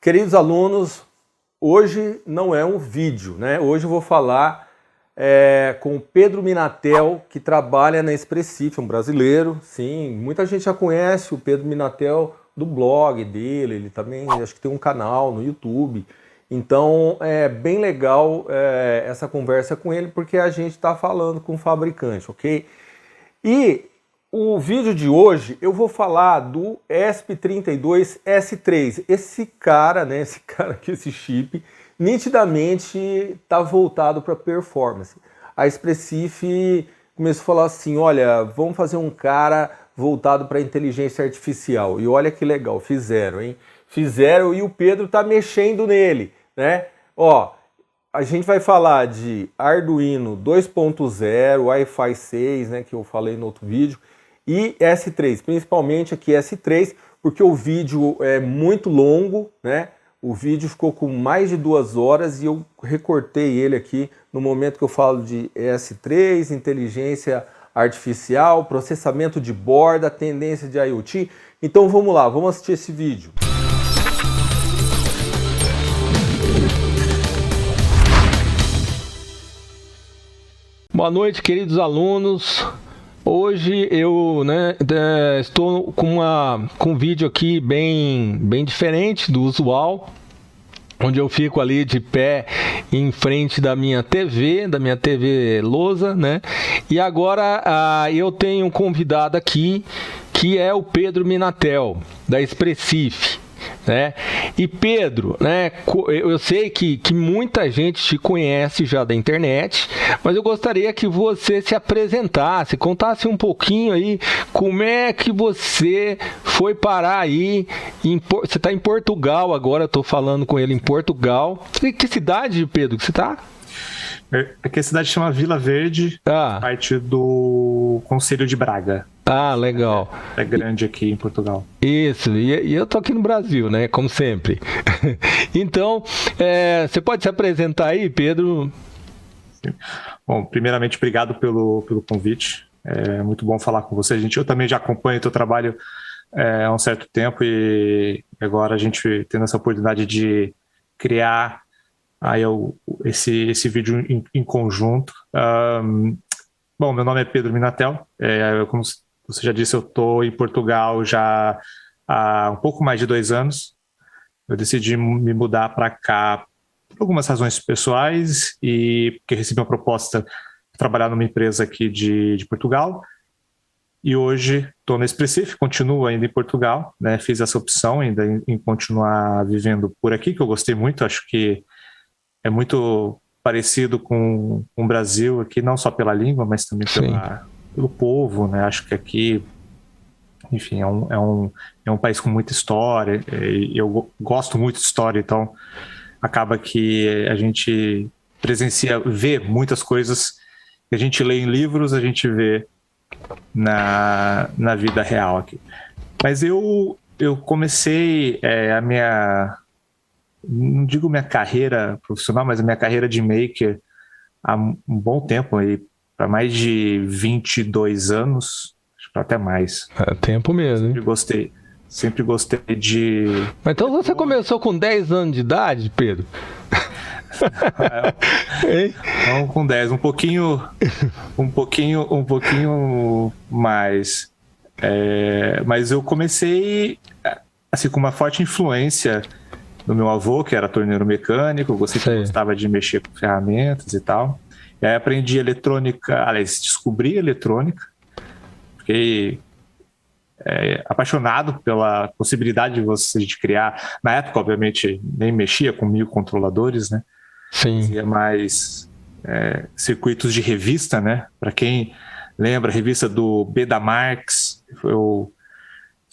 Queridos alunos, hoje não é um vídeo, né? Hoje eu vou falar com o Pedro Minatel, que trabalha na Expressif, um brasileiro. Sim, muita gente já conhece o Pedro Minatel do blog dele, ele também acho que tem um canal no YouTube. Então é bem legal essa conversa com ele, porque a gente está falando com o fabricante, ok? E o vídeo de hoje eu vou falar do ESP32S3. Esse cara, né, esse chip, nitidamente está voltado para performance. A Expressif começou a falar assim, olha, vamos fazer um cara voltado para inteligência artificial. E olha que legal, fizeram, hein? Fizeram e o Pedro está mexendo nele, né? Ó, a gente vai falar de Arduino 2.0, Wi-Fi 6, né, que eu falei no outro vídeo, e S3, principalmente aqui S3, porque o vídeo é muito longo, né? O vídeo ficou com mais de 2 horas e eu recortei ele aqui no momento que eu falo de S3, inteligência artificial, processamento de borda, tendência de IoT. Então vamos lá, vamos assistir esse vídeo. Boa noite, queridos alunos. Hoje eu estou com um vídeo aqui bem diferente do usual, onde eu fico ali de pé em frente da minha TV lousa, né? E agora eu tenho um convidado aqui, que é o Pedro Minatel, da Expressif. Né? E Pedro, né, eu sei que muita gente te conhece já da internet, mas eu gostaria que você se apresentasse, contasse um pouquinho aí como é que você foi parar aí, você está em Portugal agora, eu estou falando com ele em Portugal. Que cidade, Pedro, que você está? Aqui a cidade chama Vila Verde, parte do Conselho de Braga. Ah, legal. É grande aqui em Portugal. Isso, e eu tô aqui no Brasil, né, como sempre. Então, você pode se apresentar aí, Pedro? Sim. Bom, primeiramente, obrigado pelo convite. É muito bom falar com você. Eu também já acompanho o teu trabalho há um certo tempo e agora a gente tendo essa oportunidade de criar aí esse vídeo em conjunto. Bom, meu nome é Pedro Minatel. Como você já disse, eu estou em Portugal já há um pouco mais de 2 anos. Eu decidi me mudar para cá por algumas razões pessoais e porque recebi uma proposta de trabalhar numa empresa aqui de Portugal. E hoje estou na Expressif, continuo ainda em Portugal, né? Fiz essa opção ainda em continuar vivendo por aqui, que eu gostei muito. Acho que é muito parecido com o Brasil aqui, não só pela língua, mas também pelo povo, né? Acho que aqui, enfim, é um país com muita história, e eu gosto muito de história, então acaba que a gente vê muitas coisas que a gente lê em livros, a gente vê na vida real aqui. Mas eu comecei não digo minha carreira profissional, mas a minha carreira de maker há um bom tempo, aí, para mais de 22 anos, acho que até mais. É tempo mesmo, hein? Sempre gostei de... Mas então você começou com 10 anos de idade, Pedro? Não com 10, um pouquinho mais. Mas eu comecei assim, com uma forte influência do meu avô, que era torneiro mecânico, gostava de mexer com ferramentas e tal. E aí aprendi eletrônica, aliás, descobri eletrônica. Fiquei apaixonado pela possibilidade de criar. Na época, obviamente, nem mexia com microcontroladores, né? Sim. Fazia mais circuitos de revista, né? Para quem lembra, a revista do Beda Marx, eu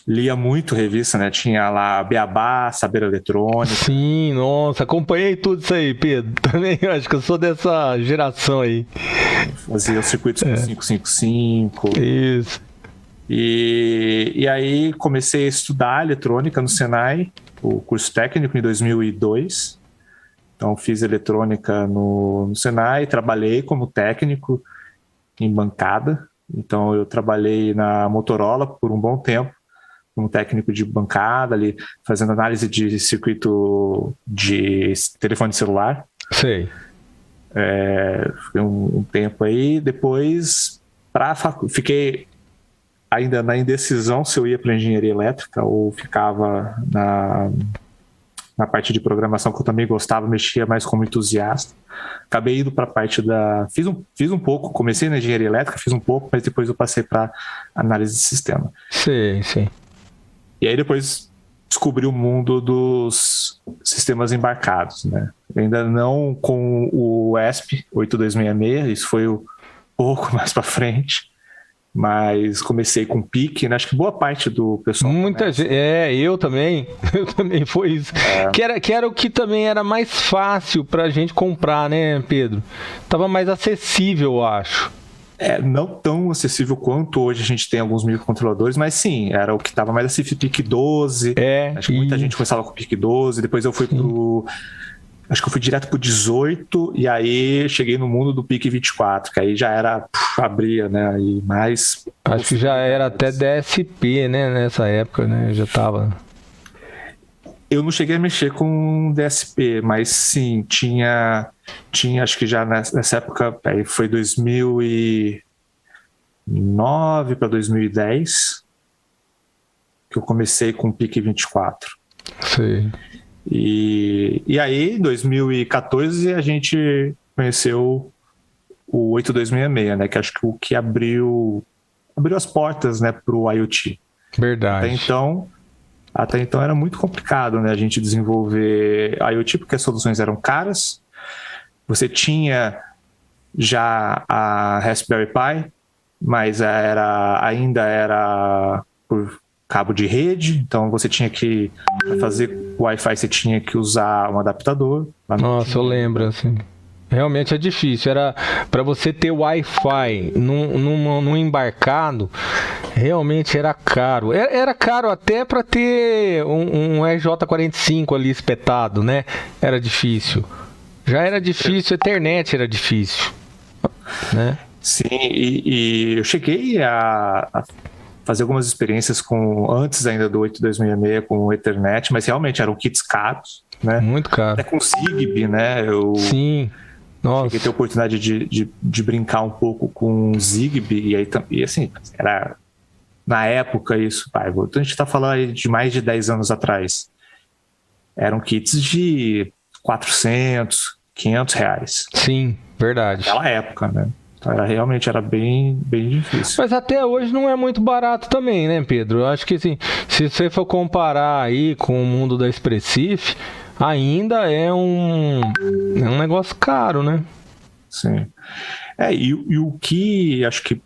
lia muito revista, né? Tinha lá Beabá, Saber Eletrônica. Sim, nossa, acompanhei tudo isso aí, Pedro. Também acho que eu sou dessa geração aí. Fazia os circuitos com 555. Isso. E aí comecei a estudar eletrônica no Senai, o curso técnico, em 2002. Então fiz eletrônica no Senai, trabalhei como técnico em bancada. Então eu trabalhei na Motorola por um bom tempo, como técnico de bancada ali, fazendo análise de circuito de telefone celular. Sei. Fiquei um tempo aí, depois fiquei ainda na indecisão se eu ia para engenharia elétrica ou ficava na parte de programação, que eu também gostava, mexia mais como entusiasta. Acabei indo para a parte fiz um pouco, comecei na engenharia elétrica, fiz um pouco, mas depois eu passei para análise de sistema. Sim. E aí depois descobri o mundo dos sistemas embarcados, né? Ainda não com o ESP 8266, isso foi um pouco mais para frente, mas comecei com PIC, né? Acho que boa parte do pessoal... Muita gente, eu também foi isso. Que era o que também era mais fácil pra gente comprar, né, Pedro? Tava mais acessível, eu acho. Não tão acessível quanto hoje a gente tem alguns microcontroladores, mas sim, era o que estava mais acessível, PIC 12. Acho que muita gente começava com o PIC 12, depois eu fui acho que eu fui direto pro 18, e aí cheguei no mundo do PIC 24, que aí já era, abria, né, e mais... Acho que já era até DSP, né, nessa época, né, já tava... Eu não cheguei a mexer com DSP, mas sim, tinha acho que já nessa época, aí foi 2009 para 2010, que eu comecei com o PIC 24. Sim. E aí, em 2014, a gente conheceu o 8266, né, que acho que o que abriu as portas, né, para o IoT. Verdade. Até então era muito complicado, né, a gente desenvolver IoT, porque as soluções eram caras. Você tinha já a Raspberry Pi, mas ainda era por cabo de rede, então você tinha que fazer Wi-Fi, você tinha que usar um adaptador. Nossa, eu lembro, assim. Realmente é difícil. Era para você ter Wi-Fi num embarcado, realmente era caro. Era caro até para ter um RJ45 ali espetado, né? Era difícil. Já era difícil, a internet era difícil, né? Sim, e eu cheguei a fazer algumas experiências antes ainda do 8266 com o Ethernet, mas realmente eram kits caros, né? Muito caro. Até com Zigbee, né? Sim. Nossa. Cheguei a ter a oportunidade de brincar um pouco com o Zigbee, e assim, era na época isso, então a gente está falando aí de mais de 10 anos atrás. Eram kits de 400, 500 reais. Sim, verdade. Naquela época, né? Então realmente era bem, bem difícil. Mas até hoje não é muito barato também, né, Pedro? Eu acho que assim, se você for comparar aí com o mundo da Expressif, ainda é um negócio caro, né? Sim. E o que acho que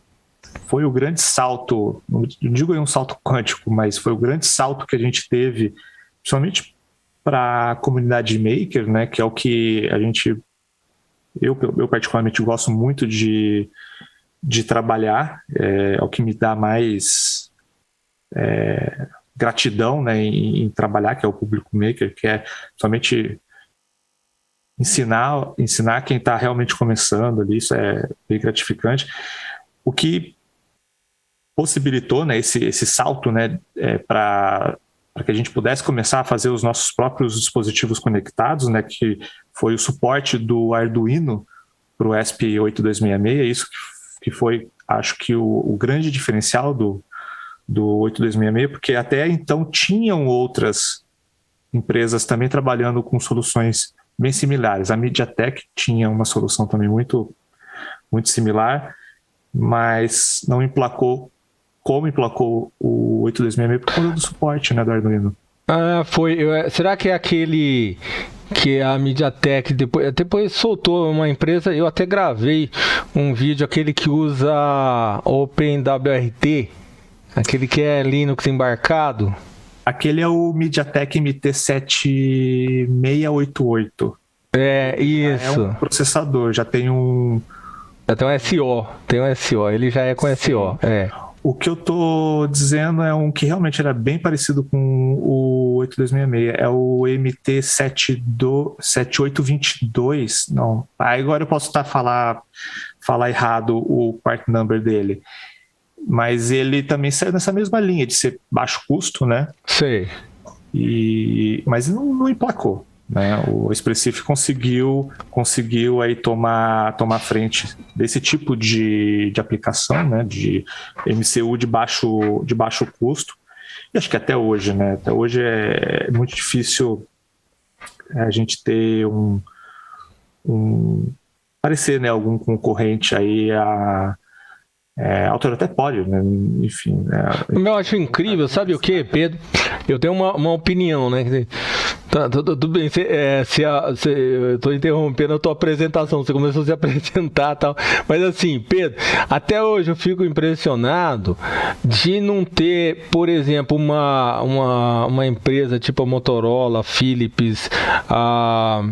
foi o grande salto, não digo um salto quântico, mas foi o grande salto que a gente teve, principalmente para a comunidade maker, né? Que é o que eu particularmente gosto muito de trabalhar, é o que me dá mais gratidão, né, em trabalhar, que é o público maker, que é somente ensinar quem está realmente começando ali. Isso é bem gratificante. O que possibilitou, né, esse salto, né, para que a gente pudesse começar a fazer os nossos próprios dispositivos conectados, né, que foi o suporte do Arduino para o ESP8266, isso que foi, acho que o grande diferencial do 8266, porque até então tinham outras empresas também trabalhando com soluções bem similares. A MediaTek tinha uma solução também muito, muito similar, mas não emplacou como emplacou o 8266 por conta do suporte, né, do Arduino. Será que é aquele que a MediaTek depois soltou uma empresa? Eu até gravei um vídeo, aquele que usa OpenWRT, aquele que é Linux embarcado. Aquele é o MediaTek MT7688. Isso. É um processador, já tem um... Já tem um SO, ele já é com SO. O que eu tô dizendo é um que realmente era bem parecido com o 8266, é o MT7822, não. Agora eu posso falar errado o part number dele. mas ele também saiu nessa mesma linha de ser baixo custo, né? Sei. Mas não emplacou, né? O Expressif conseguiu aí tomar frente desse tipo de aplicação, né? De MCU de baixo custo. E acho que até hoje, né? Até hoje é muito difícil a gente ter parecer, né, algum concorrente aí a Altura até pode, né? Enfim. Eu acho incrível, sabe o que, Pedro? Eu tenho uma opinião, né? Tá, tudo bem, eu tô interrompendo a tua apresentação, você começou a se apresentar e tal, mas assim, Pedro, até hoje eu fico impressionado de não ter, por exemplo, uma empresa tipo a Motorola, a Philips, a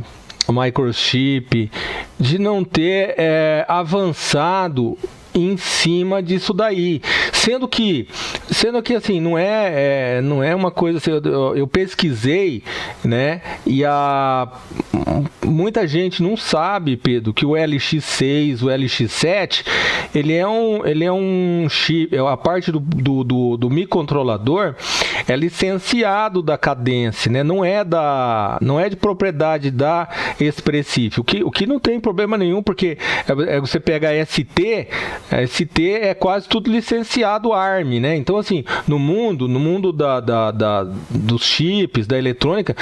Microchip, de não ter avançado em cima disso daí, sendo que assim, não é uma coisa assim, eu pesquisei, né, e muita gente não sabe, Pedro, que o LX6, o LX7, ele é um chip, a parte do microcontrolador é licenciado da Cadence, né, não é de propriedade da Expressif, o que não tem problema nenhum, porque você pega a ST é quase tudo licenciado ARM, né? Então, assim, no mundo dos chips, da eletrônica,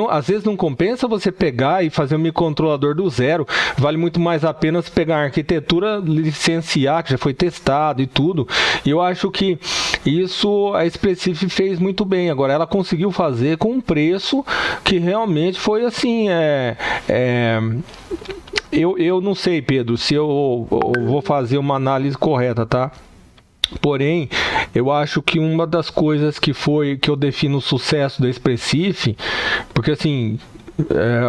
às vezes não compensa você pegar e fazer um microcontrolador do zero. Vale muito mais a pena você pegar a arquitetura, licenciar, que já foi testado e tudo. E eu acho que isso a Expressif fez muito bem. Agora, ela conseguiu fazer com um preço que realmente foi assim, eu não sei, Pedro, se eu vou fazer uma análise correta, tá? Porém, eu acho que uma das coisas que eu defino o sucesso da Expressif, porque assim,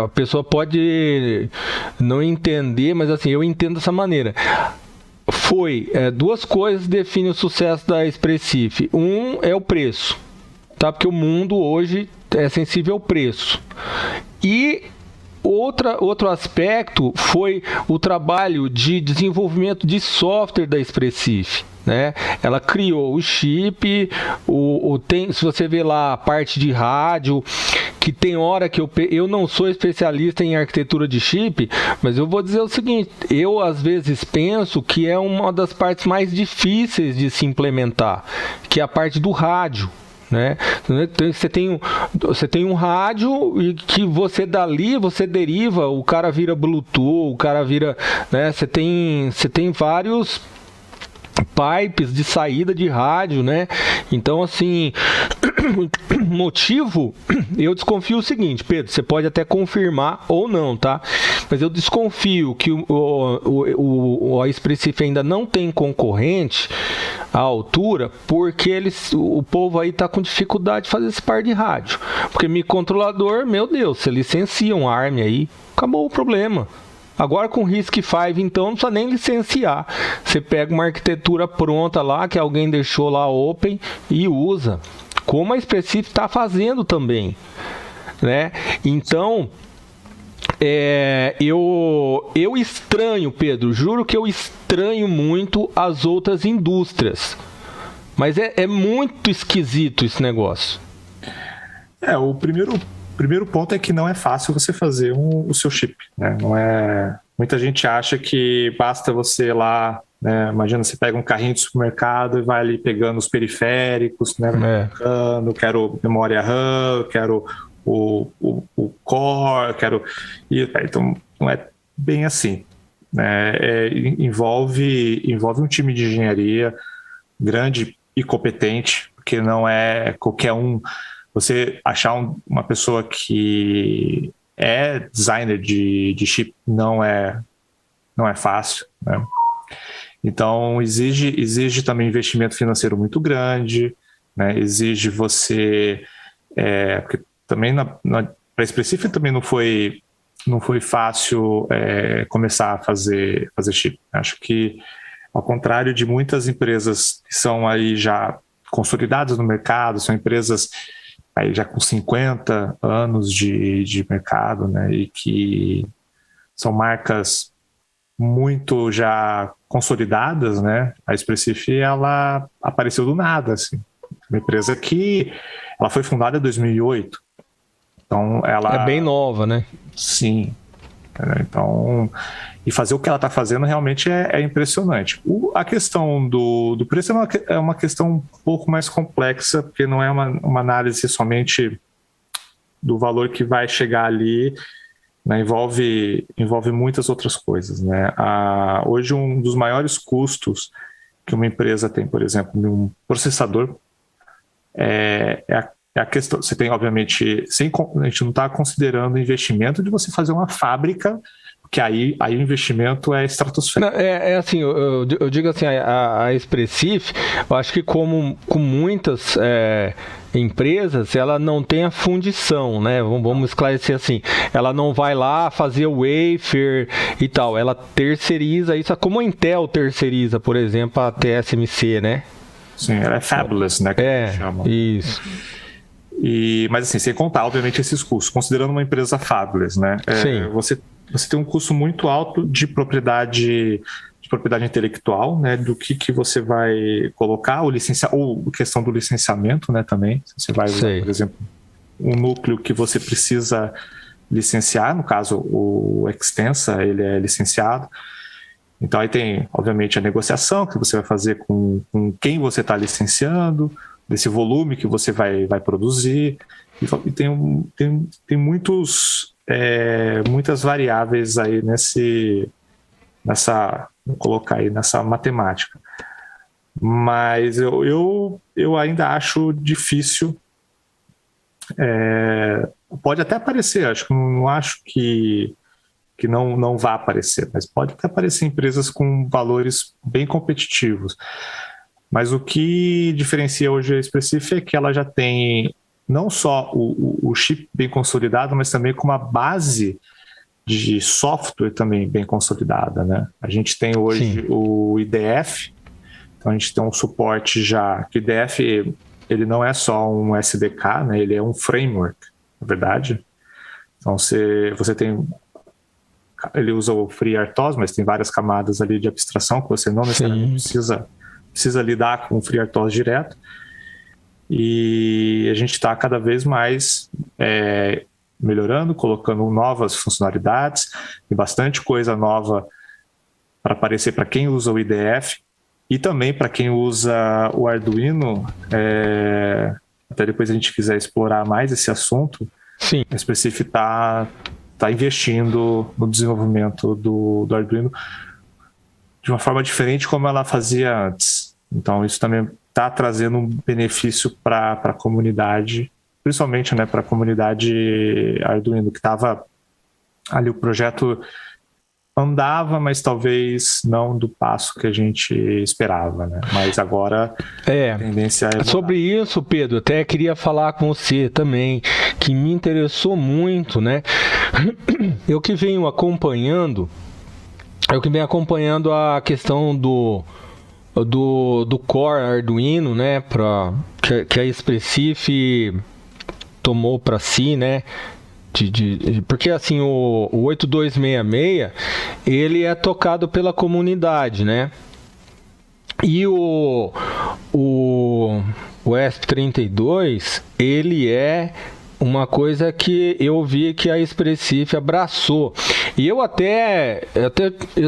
a pessoa pode não entender, mas assim, eu entendo dessa maneira. Duas coisas definem o sucesso da Expressif. Um é o preço, tá? Porque o mundo hoje é sensível ao preço. E outro aspecto foi o trabalho de desenvolvimento de software da Expressif, né? Ela criou o chip, se você vê lá a parte de rádio, que tem hora que eu não sou especialista em arquitetura de chip, mas eu vou dizer o seguinte, eu às vezes penso que é uma das partes mais difíceis de se implementar, que é a parte do rádio. Né? Você tem um rádio e que você dali você deriva, o cara vira Bluetooth, o cara vira, né? Você tem vários pipes de saída de rádio, né? Então, assim, motivo, eu desconfio o seguinte, Pedro, você pode até confirmar ou não, tá? Mas eu desconfio que a Expressif ainda não tem concorrente à altura, porque o povo aí tá com dificuldade de fazer esse par de rádio. Porque microcontrolador, meu Deus, você licencia um ARM aí, acabou o problema. Agora com RISC-V, então, não precisa nem licenciar. Você pega uma arquitetura pronta lá, que alguém deixou lá open e usa. Como a Expressif está fazendo também, né? Então, eu estranho, Pedro, juro que eu estranho muito as outras indústrias. Mas é muito esquisito esse negócio. O primeiro ponto é que não é fácil você fazer o seu chip, né? Não é. Muita gente acha que basta você ir lá, né? Imagina, você pega um carrinho de supermercado e vai ali pegando os periféricos, né? Quero memória RAM, quero o core, quero. Então não é bem assim, né? Envolve um time de engenharia grande e competente, porque não é qualquer um. Você achar uma pessoa que é designer de chip não é fácil, né? Então exige também investimento financeiro muito grande, né? Exige você, porque também para a Expressif também não foi fácil começar a fazer chip. Acho que ao contrário de muitas empresas que são aí já consolidadas no mercado, são empresas aí já com 50 anos de mercado, né, e que são marcas muito já consolidadas, né? A Expressif, ela apareceu do nada, assim. Uma empresa que ela foi fundada em 2008. Então, ela... É bem nova, né? Sim. Então, e fazer o que ela está fazendo realmente é impressionante. A questão do preço é uma questão um pouco mais complexa, porque não é uma análise somente do valor que vai chegar ali, né? Envolve muitas outras coisas, né? Hoje, um dos maiores custos que uma empresa tem, por exemplo, de um processador, é a questão. Você tem, obviamente, a gente não está considerando o investimento de você fazer uma fábrica, porque aí o investimento é estratosférico. É assim, eu digo assim, a Expressif, eu acho que como com muitas empresas, ela não tem a fundição, né? Vamos esclarecer assim, ela não vai lá fazer o wafer e tal, ela terceiriza isso, como a Intel terceiriza, por exemplo, a TSMC, né? Sim, ela é fabless, né? Que chama. Isso. Mas assim, sem contar, obviamente, esses custos, considerando uma empresa fabless, né? Sim. Você tem um custo muito alto de propriedade intelectual, né? Do que você vai colocar, ou questão do licenciamento, né? Também, você vai usar, por exemplo, um núcleo que você precisa licenciar, no caso, o Extensa, ele é licenciado. Então aí tem, obviamente, a negociação que você vai fazer com quem você está licenciando, desse volume que você vai produzir, e tem muitas variáveis aí vou colocar aí nessa matemática. Mas eu ainda acho difícil, pode até aparecer, não acho que não vai aparecer, mas pode até aparecer empresas com valores bem competitivos. Mas o que diferencia hoje a Expressif é que ela já tem não só o chip bem consolidado, mas também com uma base de software também bem consolidada, né? A gente tem hoje o IDF, então a gente tem um suporte já, que o IDF ele não é só um SDK, né? Ele é um framework, na verdade. Então você tem... Ele usa o FreeRTOS, mas tem várias camadas ali de abstração que você não necessariamente precisa lidar com o FreeRTOS direto, e a gente está cada vez mais melhorando, colocando novas funcionalidades, tem bastante coisa nova para aparecer para quem usa o IDF e também para quem usa o Arduino. Até depois a gente quiser explorar mais esse assunto, a Expressif está investindo no desenvolvimento do Arduino de uma forma diferente como ela fazia antes. Então isso também está trazendo um benefício para a comunidade, principalmente, né, para a comunidade Arduino, que estava ali, o projeto andava, mas talvez não do passo que a gente esperava, né? Mas agora a tendência é... Sobre isso, Pedro, até queria falar com você também, que me interessou muito, né? Eu que venho acompanhando a questão do Core Arduino, né, que a Expressif tomou para si, né, porque assim o 8266 ele é tocado pela comunidade, né, e o ESP32 ele é uma coisa que eu vi que a Expressif abraçou. E eu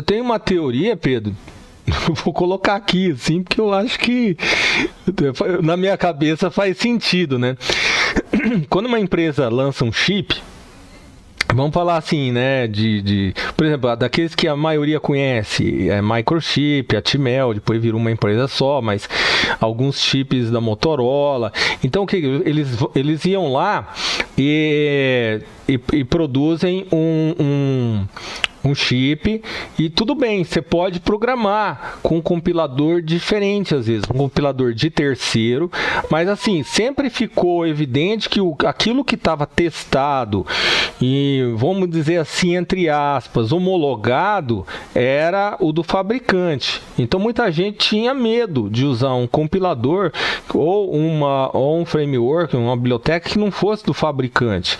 tenho uma teoria, Pedro, vou colocar aqui, assim, porque eu acho que na minha cabeça faz sentido, né? Quando uma empresa lança um chip, vamos falar assim, né, por exemplo, daqueles que a maioria conhece, Microchip, a Atmel, depois virou uma empresa só, mas alguns chips da Motorola. Então, eles iam lá e produzem um chip, e tudo bem, você pode programar com um compilador diferente, às vezes, um compilador de terceiro, mas assim, sempre ficou evidente que aquilo que estava testado e, vamos dizer assim, entre aspas, homologado, era o do fabricante. Então muita gente tinha medo de usar um compilador ou um framework, uma biblioteca que não fosse do fabricante.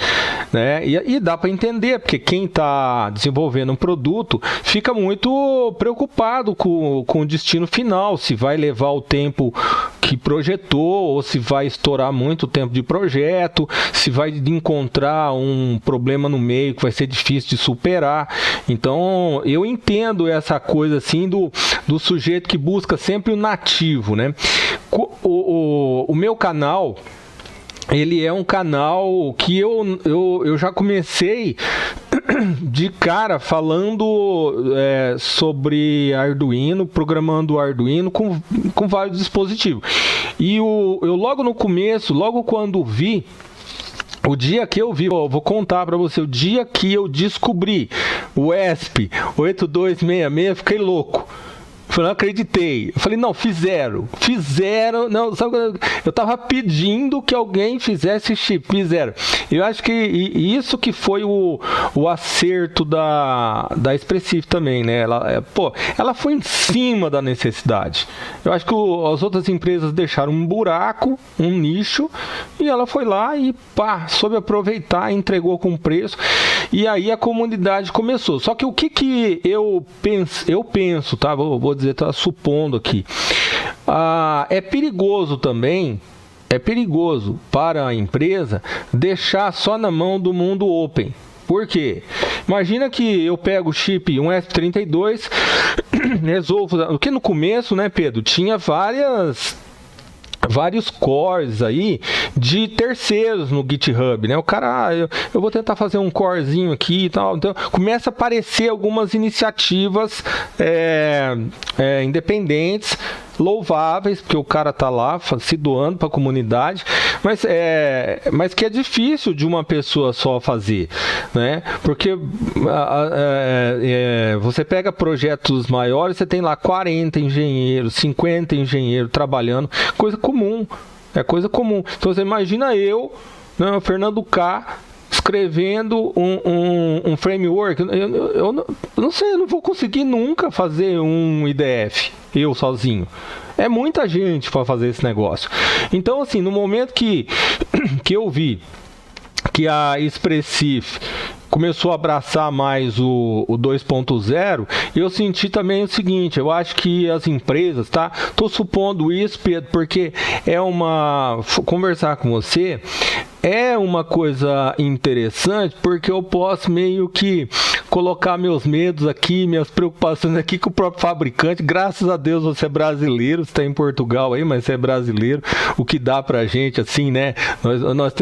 né? E dá para entender, porque quem está desenvolvendo um produto fica muito preocupado com o destino final, se vai levar o tempo que projetou, ou se vai estourar muito o tempo de projeto, se vai encontrar um problema no meio que vai ser difícil de superar. Então, eu entendo essa coisa assim do sujeito que busca sempre o nativo, né? O meu canal, ele é um canal que eu já comecei de cara falando sobre Arduino, programando Arduino com vários dispositivos. E eu logo no começo, logo quando vi, o dia que eu vi, vou contar para você, o dia que eu descobri o ESP8266, fiquei louco. Eu não acreditei. Eu falei, não, fizeram. Não, sabe, eu tava pedindo que alguém fizesse chip, fizeram. Eu acho que isso que foi o acerto da Expressive também, né? Ela foi em cima da necessidade. Eu acho que as outras empresas deixaram um buraco, um nicho, e ela foi lá e soube aproveitar, entregou com preço. E aí a comunidade começou. Só que o que eu penso, tá? Vou dizer, tá supondo aqui. É perigoso também, para a empresa deixar só na mão do mundo open. Por quê? Imagina que eu pego o chip, um S32, resolvo, porque no começo, né, Pedro, tinha vários cores aí de terceiros no GitHub, né? O cara, eu vou tentar fazer um corezinho aqui e tal. Então, começa a aparecer algumas iniciativas independentes, louváveis, porque o cara tá lá se doando para a comunidade, mas que é difícil de uma pessoa só fazer, né? Porque você pega projetos maiores, você tem lá 40 engenheiros, 50 engenheiros trabalhando, coisa comum, Então você imagina eu, né, o Fernando K, escrevendo um framework. Eu não sei, eu não vou conseguir nunca fazer um IDF, eu sozinho. É muita gente para fazer esse negócio. Então, assim, no momento que eu vi que a Expressive começou a abraçar mais o 2.0, eu senti também o seguinte, eu acho que as empresas, tá? Tô supondo isso, Pedro, porque conversar com você é uma coisa interessante, porque eu posso meio que colocar meus medos aqui, minhas preocupações aqui com o próprio fabricante. Graças a Deus você é brasileiro, você está em Portugal aí, mas você é brasileiro, o que dá pra gente, assim, né?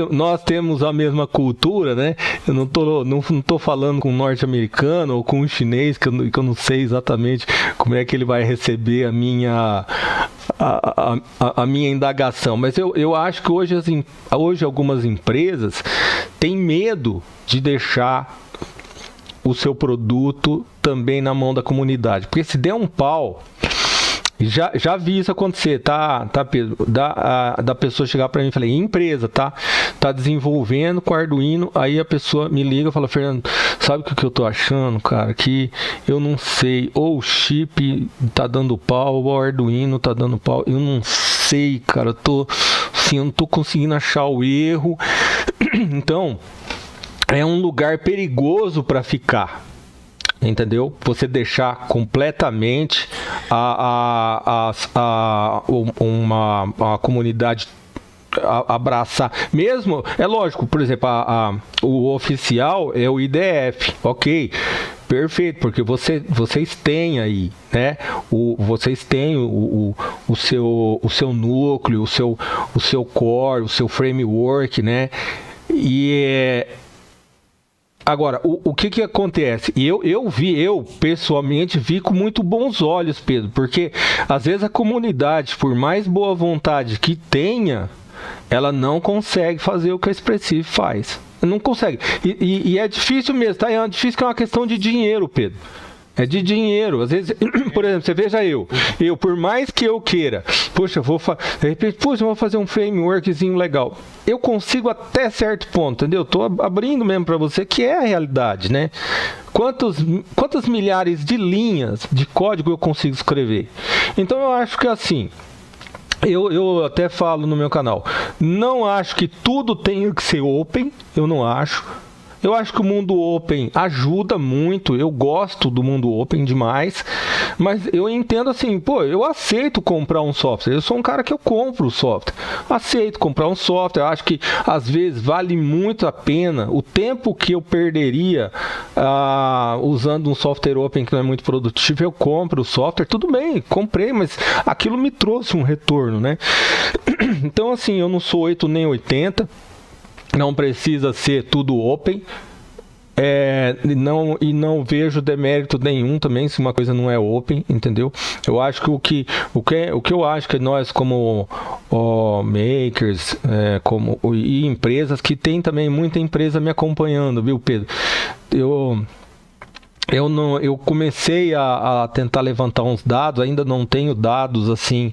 Nós temos a mesma cultura, né? Eu não tô falando com um norte-americano ou com um chinês, que eu não sei exatamente como é que ele vai receber a minha indagação, mas eu acho que hoje algumas empresas têm medo de deixar o seu produto também na mão da comunidade, porque se der um pau, já vi isso acontecer, tá Pedro? Da pessoa chegar para mim e falar, empresa, tá desenvolvendo com Arduino, aí a pessoa me liga e fala, Fernando, sabe o que eu tô achando, cara? Que eu não sei, ou o chip tá dando pau, ou o Arduino tá dando pau, eu não sei, cara, eu não tô conseguindo achar o erro. Então, é um lugar perigoso para ficar. Entendeu? Você deixar completamente uma comunidade abraçar. Mesmo, é lógico, por exemplo, o oficial é o IDF, ok? Perfeito, porque vocês têm aí, né? Vocês têm o seu núcleo, o seu core, o seu framework, né? Agora, o que acontece? Eu pessoalmente vi com muito bons olhos, Pedro, porque às vezes a comunidade, por mais boa vontade que tenha, ela não consegue fazer o que a Expressive faz. Não consegue. E é difícil mesmo, tá? É difícil, que é uma questão de dinheiro, Pedro. É de dinheiro. Às vezes, por exemplo, você veja eu por mais que eu queira, poxa, de repente, eu vou fazer um frameworkzinho legal. Eu consigo até certo ponto, entendeu? Tô abrindo mesmo para você que é a realidade, né? Quantas milhares de linhas de código eu consigo escrever? Então eu acho que assim, eu até falo no meu canal, não acho que tudo tenha que ser open, eu não acho. Eu acho que o mundo open ajuda muito, eu gosto do mundo open demais, mas eu entendo assim, pô, eu aceito comprar um software, eu sou um cara que eu compro o software, aceito comprar um software, eu acho que às vezes vale muito a pena o tempo que eu perderia usando um software open que não é muito produtivo, eu compro o software, tudo bem, comprei, mas aquilo me trouxe um retorno, né? Então assim, eu não sou 8 nem 80, não precisa ser tudo open, não vejo demérito nenhum também se uma coisa não é open, entendeu? Eu acho que o que eu acho que nós como makers, e empresas, que tem também muita empresa me acompanhando, viu, Pedro? Eu comecei a tentar levantar uns dados, ainda não tenho dados assim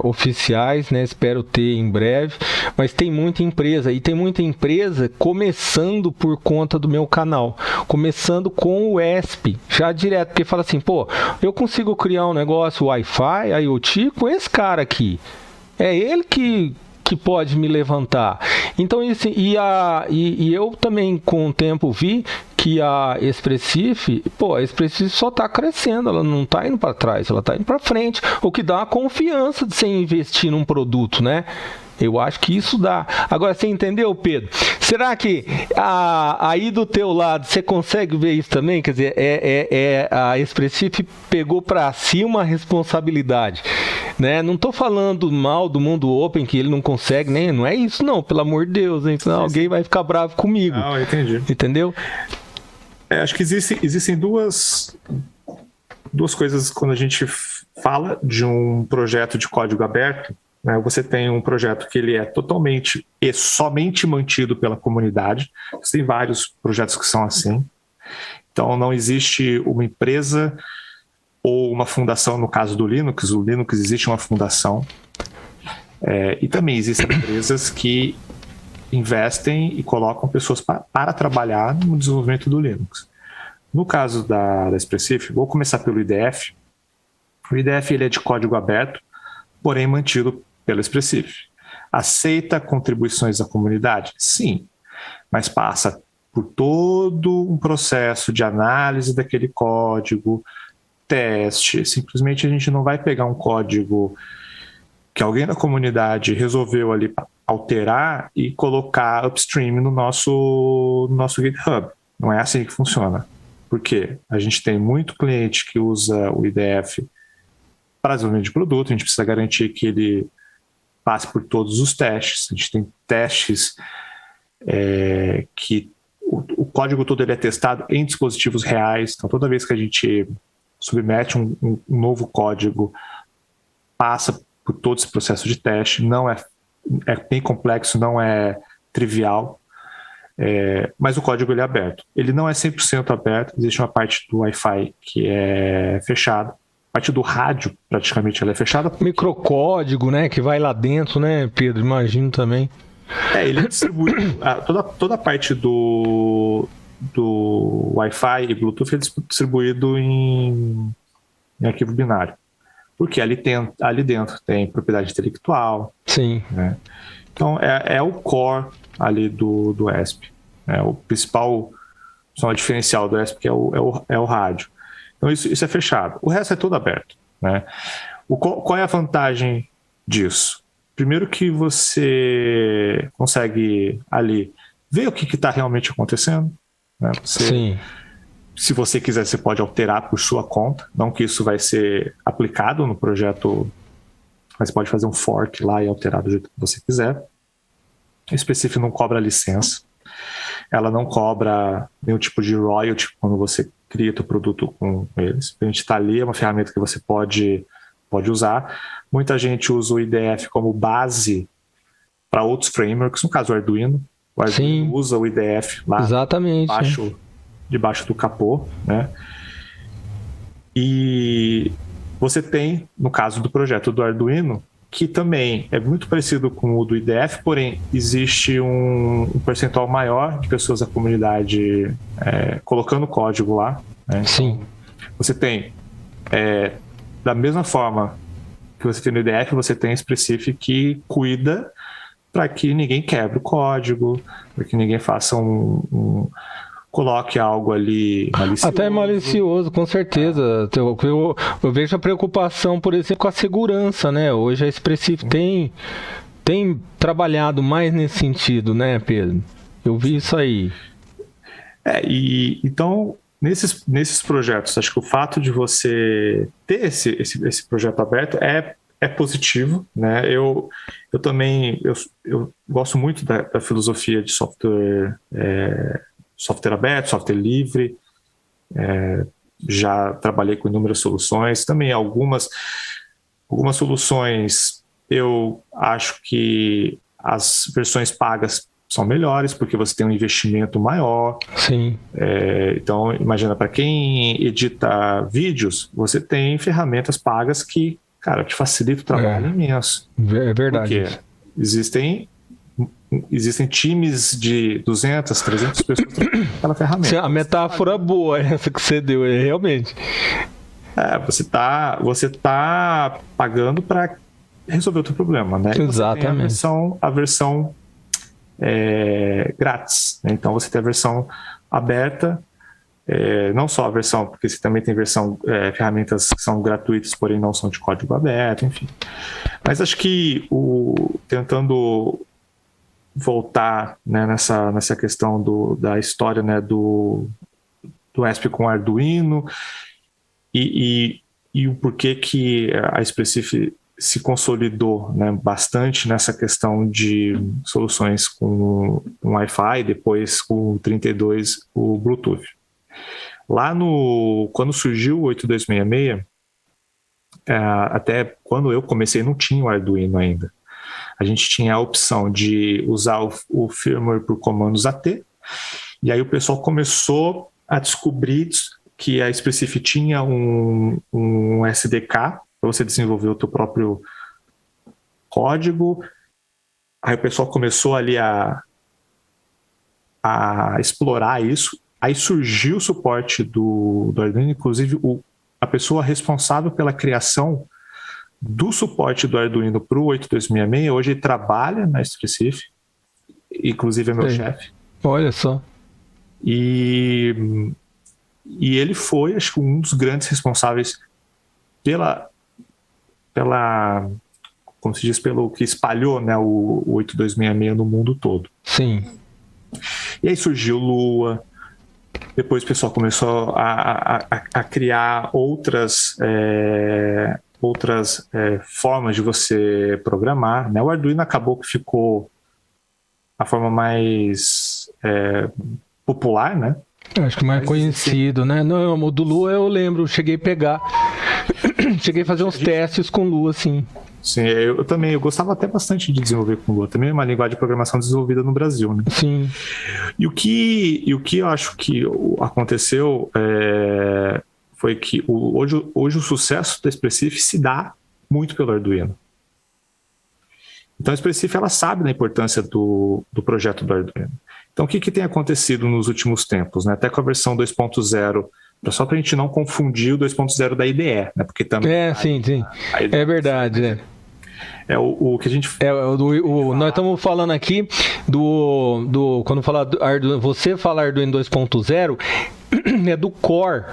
oficiais, né? Espero ter em breve, mas tem muita empresa, e tem muita empresa começando por conta do meu canal, começando com o ESP, já direto, porque fala assim, pô, eu consigo criar um negócio Wi-Fi, IoT com esse cara aqui, é ele que pode me levantar. Então, assim, e eu também com o tempo vi que a Expressif só está crescendo, ela não está indo para trás, ela está indo para frente, o que dá uma confiança de você investir num produto, né? Eu acho que isso dá. Agora, você entendeu, Pedro? Será que aí do teu lado você consegue ver isso também? Quer dizer, a Expressif pegou para si uma responsabilidade, né? Não estou falando mal do mundo open, que ele não consegue, nem, não é isso não, pelo amor de Deus, hein? Senão alguém vai ficar bravo comigo. Não, entendi. Entendeu? Acho que existem duas coisas quando a gente fala de um projeto de código aberto, né? Você tem um projeto que ele é totalmente e somente mantido pela comunidade. Você tem vários projetos que são assim. Então não existe uma empresa ou uma fundação, no caso do Linux. O Linux existe uma fundação. E também existem empresas que investem e colocam pessoas para trabalhar no desenvolvimento do Linux. No caso da Expressif, vou começar pelo IDF. O IDF ele é de código aberto, porém mantido pela Expressif. Aceita contribuições da comunidade? Sim, mas passa por todo um processo de análise daquele código, teste. Simplesmente a gente não vai pegar um código que alguém da comunidade resolveu ali alterar e colocar upstream no nosso GitHub. Não é assim que funciona. Por quê? A gente tem muito cliente que usa o IDF para desenvolvimento de produto, a gente precisa garantir que ele passe por todos os testes. A gente tem testes que o código todo ele é testado em dispositivos reais, então toda vez que a gente submete um novo código, passa por todo esse processo de teste, não é bem complexo, não é trivial, mas o código ele é aberto. Ele não é 100% aberto, existe uma parte do Wi-Fi que é fechada, a parte do rádio praticamente ela é fechada. Microcódigo, né, que vai lá dentro, né, Pedro? Imagino também. Ele distribui toda a parte do Wi-Fi e Bluetooth é distribuído em arquivo binário. Porque ali dentro tem propriedade intelectual. Sim. Né? Então, é o core ali do ESP. O principal diferencial do ESP que é o rádio. Então, isso é fechado. O resto é todo aberto. Né? Qual é a vantagem disso? Primeiro que você consegue ali ver o que está realmente acontecendo. Né? Sim. Se você quiser, você pode alterar por sua conta. Não que isso vai ser aplicado no projeto, mas você pode fazer um fork lá e alterar do jeito que você quiser. O Expressif não cobra licença. Ela não cobra nenhum tipo de royalty quando você cria seu produto com eles. A gente está ali, é uma ferramenta que você pode usar. Muita gente usa o IDF como base para outros frameworks, no caso o Arduino. O Arduino usa o IDF lá. Exatamente. Debaixo do capô, né? E você tem, no caso do projeto do Arduino, que também é muito parecido com o do IDF, porém existe um percentual maior de pessoas da comunidade colocando código lá. Né? Sim. Então, você tem, da mesma forma que você tem no IDF, você tem a Expressif que cuida para que ninguém quebre o código, para que ninguém faça coloque algo ali malicioso. Até malicioso, com certeza. Eu vejo a preocupação, por exemplo, com a segurança, né? Hoje a Expressif tem trabalhado mais nesse sentido, né, Pedro? Eu vi isso aí. Então, nesses projetos, acho que o fato de você ter esse projeto aberto é positivo, né? Eu também eu gosto muito da filosofia de software aberto, software livre. Já trabalhei com inúmeras soluções, também algumas soluções eu acho que as versões pagas são melhores, porque você tem um investimento maior. Sim. Então, imagina, para quem edita vídeos, você tem ferramentas pagas que, cara, te facilita o trabalho imenso. É verdade. Porque existem times de 200, 300 pessoas trabalhando naquela ferramenta. A metáfora boa essa que você deu, realmente. Você tá pagando para resolver o teu problema, né? Exatamente. Você tem a versão grátis, né? Então você tem a versão aberta, não só a versão, porque você também tem ferramentas que são gratuitas, porém não são de código aberto, enfim. Mas acho que tentando voltar, né, nessa questão da história, né, do ESP com Arduino e o porquê que a Expressif se consolidou, né, bastante nessa questão de soluções com Wi-Fi, depois com o 32, o Bluetooth. Lá quando surgiu o 8266, até quando eu comecei não tinha o Arduino ainda. A gente tinha a opção de usar o firmware por comandos AT, e aí o pessoal começou a descobrir que a Expressif tinha um SDK para você desenvolver o teu próprio código. Aí o pessoal começou ali a explorar isso. Aí surgiu o suporte do Arduino, inclusive a pessoa responsável pela criação do suporte do Arduino para o 8266, hoje ele trabalha na Expressif, inclusive é meu chefe. Olha só. E ele foi, acho que, um dos grandes responsáveis como se diz, pelo que espalhou, né, o 8266 no mundo todo. Sim. E aí surgiu Lua, depois o pessoal começou a criar outras formas de você programar, né? O Arduino acabou que ficou a forma mais popular, né? Acho que mais conhecido, né? Não, o do Lua eu lembro, cheguei a pegar. Cheguei a fazer uns testes com Lua, sim. Sim, eu também, eu gostava até bastante de desenvolver com Lua. Também é uma linguagem de programação desenvolvida no Brasil, né? Sim. E o que eu acho que aconteceu foi que hoje o sucesso da Expressif se dá muito pelo Arduino. Então a Expressif, ela sabe da importância do projeto do Arduino. Então o que tem acontecido nos últimos tempos, né? Até com a versão 2.0, só para a gente não confundir o 2.0 da IDE, né? Porque também sim. É verdade, né? O que a gente... nós estamos falando aqui quando fala do Arduino, você fala Arduino 2.0, é do Core.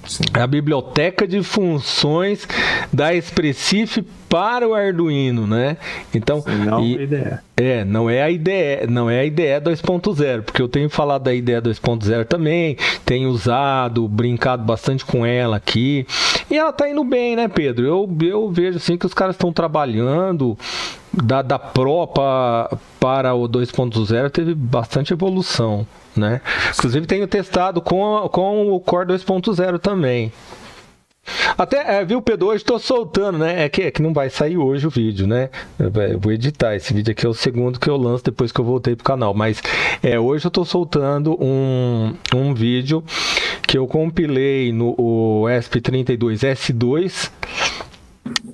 Sim. A biblioteca de funções da Expressif para o Arduino, né? Então, não a IDE. Não é a IDE 2.0, porque eu tenho falado da IDE 2.0 também, tenho usado, brincado bastante com ela aqui, e ela tá indo bem, né, Pedro? Eu vejo assim que os caras estão trabalhando, da Pro para o 2.0 teve bastante evolução, né? Inclusive tenho testado com o Core 2.0 também. Até, viu, Pedro, hoje estou soltando, né? É que não vai sair hoje o vídeo, né? Eu vou editar. Esse vídeo aqui é o segundo que eu lanço depois que eu voltei pro canal. Mas hoje eu estou soltando um vídeo que eu compilei no ESP32S2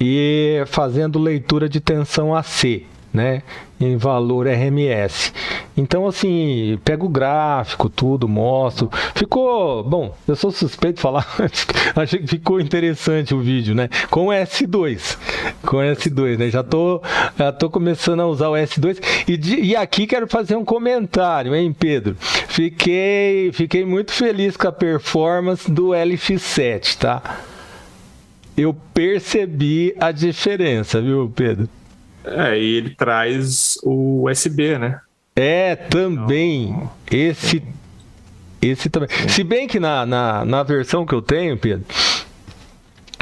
e fazendo leitura de tensão AC, né, em valor RMS. Então, assim, pego o gráfico, tudo, mostro. Ficou, bom, eu sou suspeito de falar, achei que ficou interessante o vídeo, né? Com o S2. Com o S2, né? Já tô começando a usar o S2. E aqui quero fazer um comentário, hein, Pedro? Fiquei muito feliz com a performance do LX7, tá? Eu percebi a diferença, viu, Pedro? E ele traz o USB, né? Também. Esse também. Se bem que na versão que eu tenho, Pedro,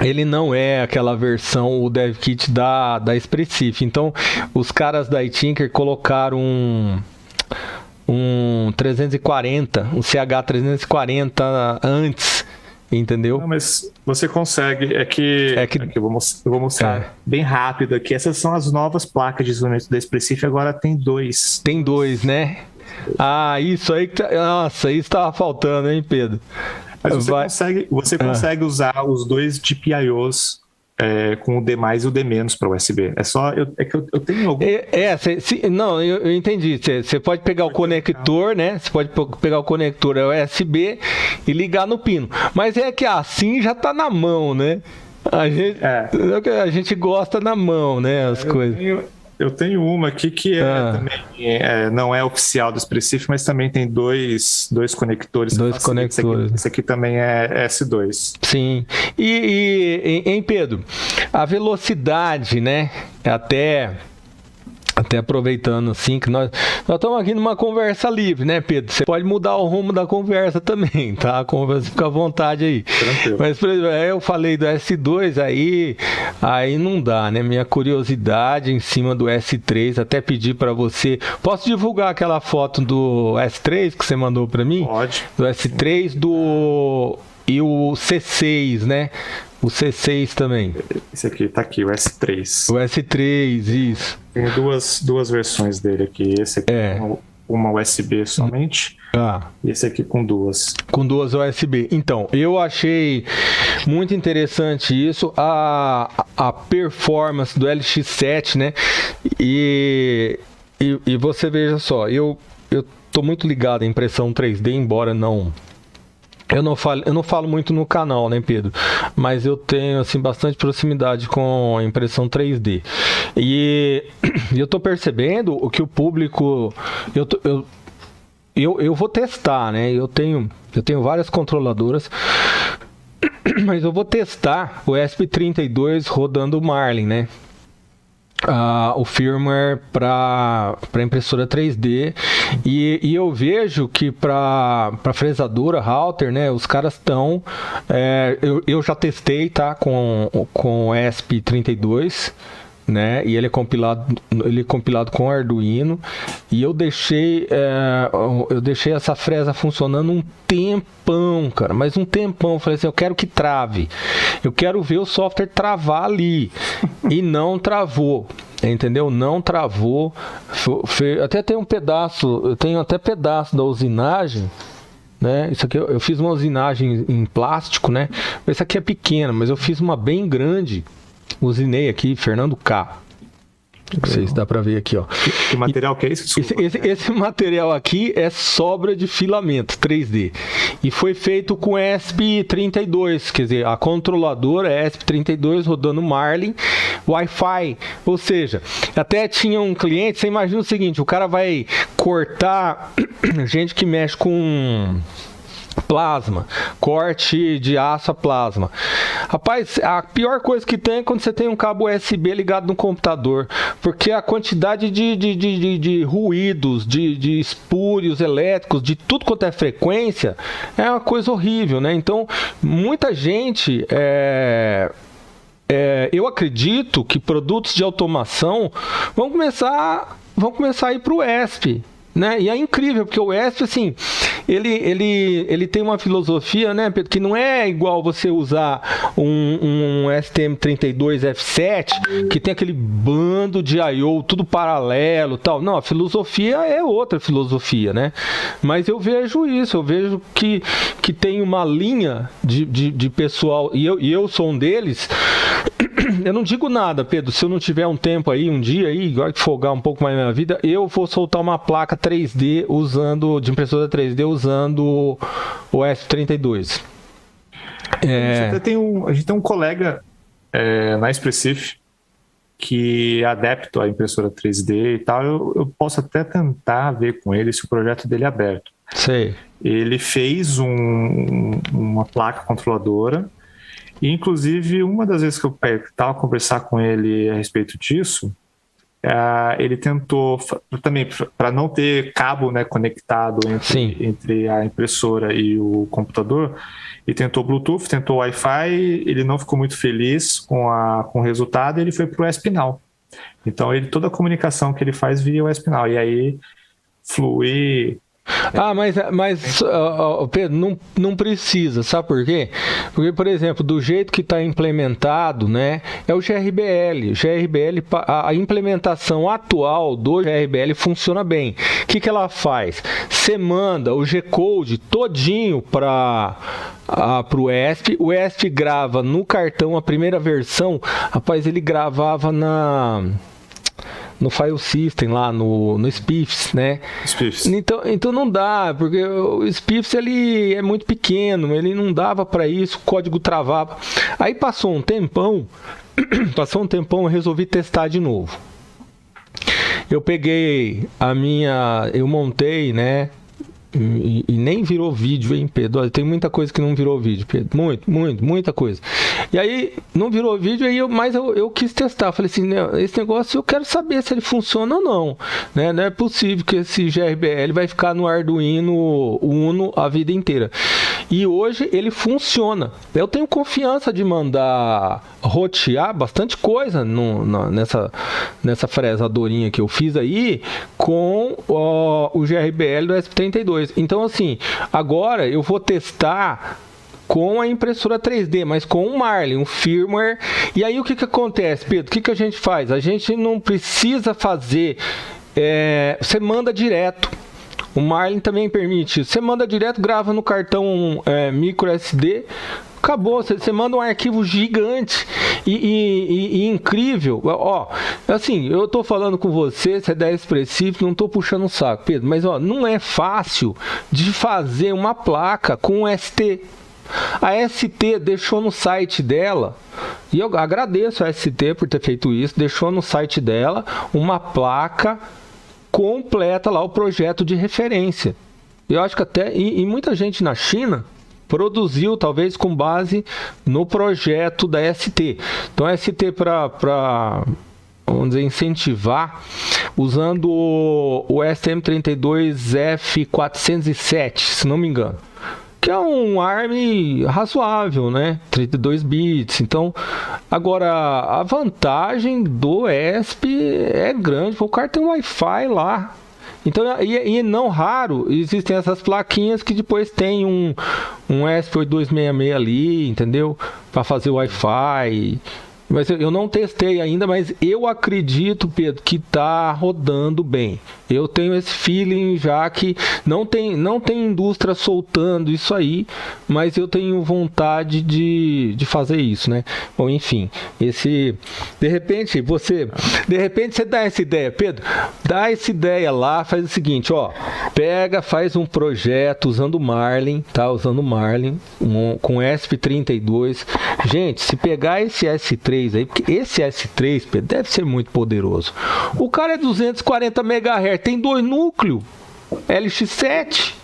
ele não é aquela versão, o dev kit da Expressif. Então, os caras da iTinker colocaram um 340, um CH340 antes, entendeu? Não, mas você consegue, eu vou mostrar bem rápido aqui. Essas são as novas placas de isolamento da Expressif, agora tem 2. Tem 2, né? Isso aí que nossa, isso tava faltando, hein, Pedro? Mas você consegue usar os 2 GPIOs com o D+, e o D- para o USB. Eu tenho algum... Não, eu entendi. Você pode pegar o conector, né? Você pode pegar o conector USB e ligar no pino. Mas é que assim já tá na mão, né? A gente gosta na mão, né? As coisas. Eu tenho uma aqui que também não é oficial do Expressif, mas também tem dois conectores. 2 conectores. Esse aqui também é S2. Sim. Em Pedro, a velocidade, né? Até aproveitando assim que nós estamos aqui numa conversa livre, né, Pedro? Você pode mudar o rumo da conversa também, tá? Fica à vontade aí. Tranquilo. Mas, por exemplo, eu falei do S2, aí não dá, né? Minha curiosidade em cima do S3, até pedir para você... Posso divulgar aquela foto do S3 que você mandou para mim? Pode. Do S3, e o C6, né? O C6 também. Esse aqui, tá aqui, o S3. O S3, isso. Tem duas versões dele aqui. Esse aqui com uma USB somente. E esse aqui com 2. Com 2 USB. Então, eu achei muito interessante isso. A performance do LX7, né? E você veja só, eu tô muito ligado à impressão 3D, embora eu não falo muito no canal, né, Pedro? Mas eu tenho, assim, bastante proximidade com a impressão 3D. E eu tô percebendo o que o público... Eu vou testar, né? Eu tenho várias controladoras, mas eu vou testar o ESP32 rodando o Marlin, né? O firmware para impressora 3D e eu vejo que para fresadora Halter, né, os caras estão eu já testei, tá, com o ESP32, né, e ele é compilado com Arduino, e eu deixei essa fresa funcionando um tempão, cara, mas um tempão. Eu falei assim, eu quero que trave, eu quero ver o software travar ali, e não travou, entendeu? Não travou. Até tem um pedaço, eu tenho até pedaço da usinagem, né? Isso aqui eu fiz uma usinagem em plástico, né? Esse aqui é pequena, mas eu fiz uma bem grande. Usinei aqui, Fernando K. Não sei se dá pra ver aqui, ó. Que material que é isso? Esse material aqui é sobra de filamento 3D. E foi feito com ESP32, quer dizer, a controladora é ESP32 rodando Marlin Wi-Fi. Ou seja, até tinha um cliente, você imagina o seguinte, o cara vai cortar, gente que mexe com plasma, corte de aço a plasma. Rapaz, a pior coisa que tem é quando você tem um cabo USB ligado no computador, porque a quantidade de ruídos, de espúrios elétricos, de tudo quanto é frequência, é uma coisa horrível, né? Então, muita gente... eu acredito que produtos de automação vão começar a ir para o ESP, né? E é incrível, porque o ESP, assim, ele tem uma filosofia, né, Pedro, que não é igual você usar um STM32F7, que tem aquele bando de I/O tudo paralelo, tal. Não, a filosofia é outra filosofia, né? Mas eu vejo isso, eu vejo que tem uma linha de pessoal, e eu sou um deles, eu não digo nada, Pedro, se eu não tiver um tempo aí, um dia aí, igual que folgar um pouco mais na minha vida, eu vou soltar uma placa 3D de impressora 3D usando o S32. A gente tem um colega na Expressif que é adepto à impressora 3D e tal. Eu posso até tentar ver com ele se o projeto dele é aberto. Sei. Ele fez uma placa controladora e, inclusive, uma das vezes que eu estava a conversar com ele a respeito disso, ele tentou, também para não ter cabo, né, conectado entre a impressora e o computador, e tentou Bluetooth, tentou Wi-Fi, ele não ficou muito feliz com o resultado, e ele foi para o Espinal. Então, toda a comunicação que ele faz via o Espinal, e aí flui. Mas Pedro, não precisa, sabe por quê? Porque, por exemplo, do jeito que está implementado, né, é o GRBL. A implementação atual do GRBL funciona bem. O que ela faz? Você manda o G-Code todinho para o ESP. O ESP grava no cartão a primeira versão. Rapaz, ele gravava no file system lá, no SPIFs, né? SPIFs. Então não dá, porque o SPIFs ele é muito pequeno, ele não dava para isso, o código travava. Aí passou um tempão, eu resolvi testar de novo. Eu peguei eu montei, né? E nem virou vídeo, hein, Pedro? Olha, tem muita coisa que não virou vídeo, Pedro. Muita coisa. E aí, não virou vídeo, mas eu quis testar. Falei assim, esse negócio eu quero saber se ele funciona ou não. Né? Não é possível que esse GRBL vai ficar no Arduino Uno a vida inteira. E hoje ele funciona. Eu tenho confiança de mandar rotear bastante coisa nessa fresadorinha que eu fiz aí com o GRBL do SP32. Então, assim, agora eu vou testar com a impressora 3D, mas com um Marlin, um firmware. E aí o que acontece, Pedro? O que a gente faz? A gente não precisa fazer... você manda direto. O Marlin também permite isso. Você manda direto, grava no cartão micro SD, acabou. Você manda um arquivo gigante e incrível. Ó, assim, eu tô falando com você é da Expressif, não tô puxando o saco, Pedro, mas ó, não é fácil de fazer uma placa com ST. A ST deixou no site dela, e eu agradeço a ST por ter feito isso, deixou no site dela uma placa completa lá, o projeto de referência. Eu acho que até, e muita gente na China produziu, talvez com base no projeto da ST. Então a ST para vamos dizer, incentivar, usando o STM32F407, se não me engano, que é um ARM razoável, né? 32 bits. Então, agora, a vantagem do ESP é grande. O cara tem um Wi-Fi lá. Então, e não raro, existem essas plaquinhas que depois tem um ESP8266 ali, entendeu? Para fazer o Wi-Fi. Mas eu não testei ainda, mas eu acredito, Pedro, que está rodando bem. Eu tenho esse feeling já que não tem indústria soltando isso aí, mas eu tenho vontade de fazer isso, né? Bom, enfim, de repente você dá essa ideia, Pedro, dá essa ideia lá, faz o seguinte, ó, faz um projeto usando Marlin, tá? Usando Marlin, com ESP32. Gente, se pegar esse S3 aí, porque esse S3, Pedro, deve ser muito poderoso. O cara é 240 MHz, tem 2 núcleos, LX7.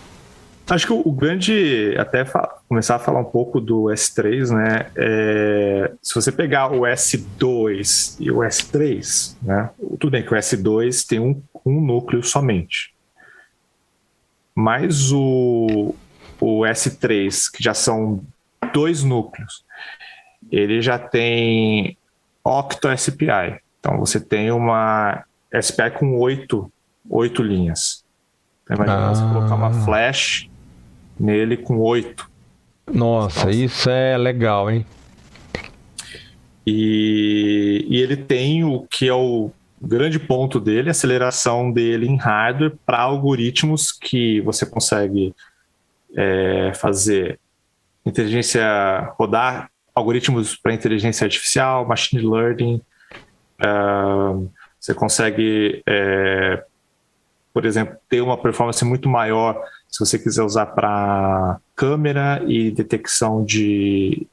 Acho que o grande, até começar a falar um pouco do S3, né? Se você pegar o S2 e o S3, né? Tudo bem que o S2 tem um núcleo somente. Mas o S3, que já são 2 núcleos, ele já tem Octo SPI. Então você tem uma SPI com 8 linhas. Então, imagina você colocar uma flash nele com 8. Nossa, isso é legal, hein? E ele tem o que é o grande ponto dele, a aceleração dele em hardware para algoritmos que você consegue fazer inteligência, rodar algoritmos para inteligência artificial, machine learning. Você consegue, por exemplo, ter uma performance muito maior se você quiser usar para câmera e detecção de